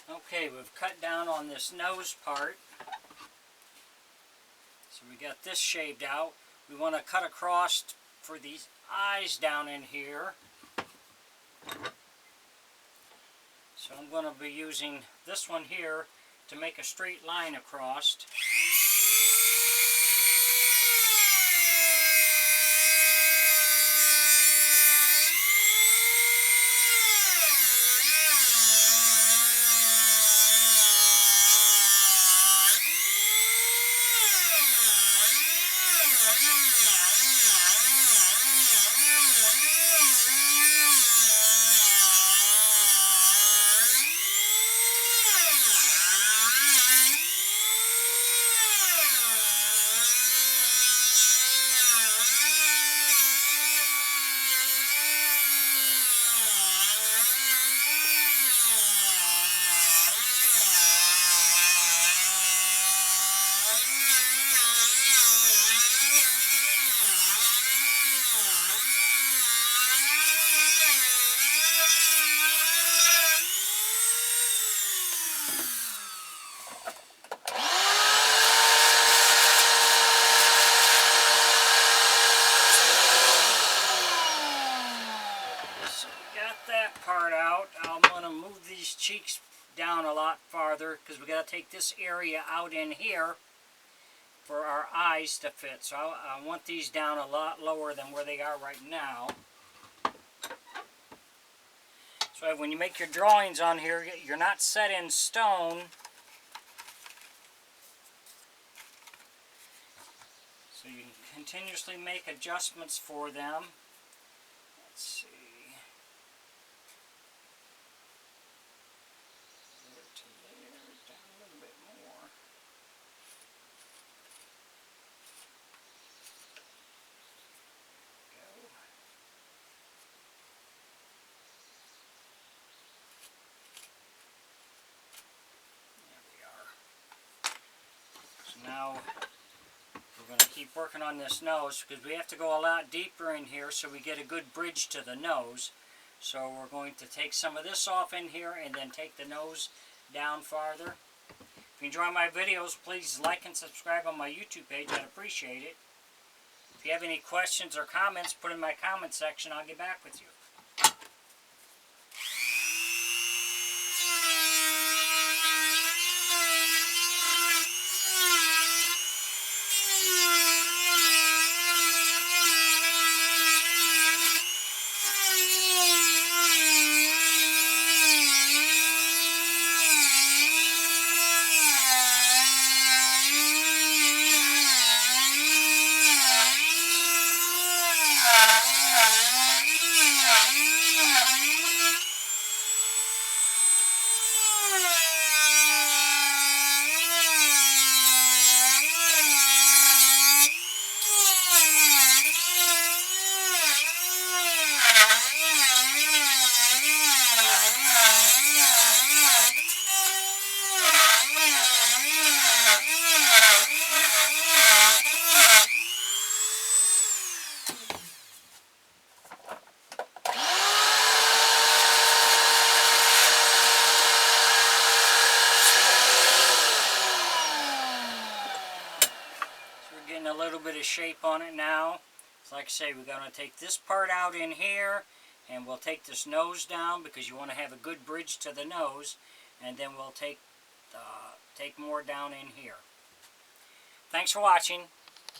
Okay, we've cut down on this nose part. So we got this shaved out. We want to cut across for these eyes down in here. So I'm going to be using this one here to make a straight line across. Part out. I'm going to move these cheeks down a lot farther because we got to take this area out in here for our eyes to fit. So I want these down a lot lower than where they are right now. So when you make your drawings on here, you're not set in stone. So you can continuously make adjustments for them. Let's see. Now we're going to keep working on this nose because we have to go a lot deeper in here so we get a good bridge to the nose. So we're going to take some of this off in here and then take the nose down farther. If you enjoy my videos, please like and subscribe on my YouTube page. I'd appreciate it. If you have any questions or comments, put in my comment section. I'll get back with you. A little bit of shape on it now. So like I say, we're going to take this part out in here and we'll take this nose down because you want to have a good bridge to the nose, and then we'll take more down in here. Thanks for watching.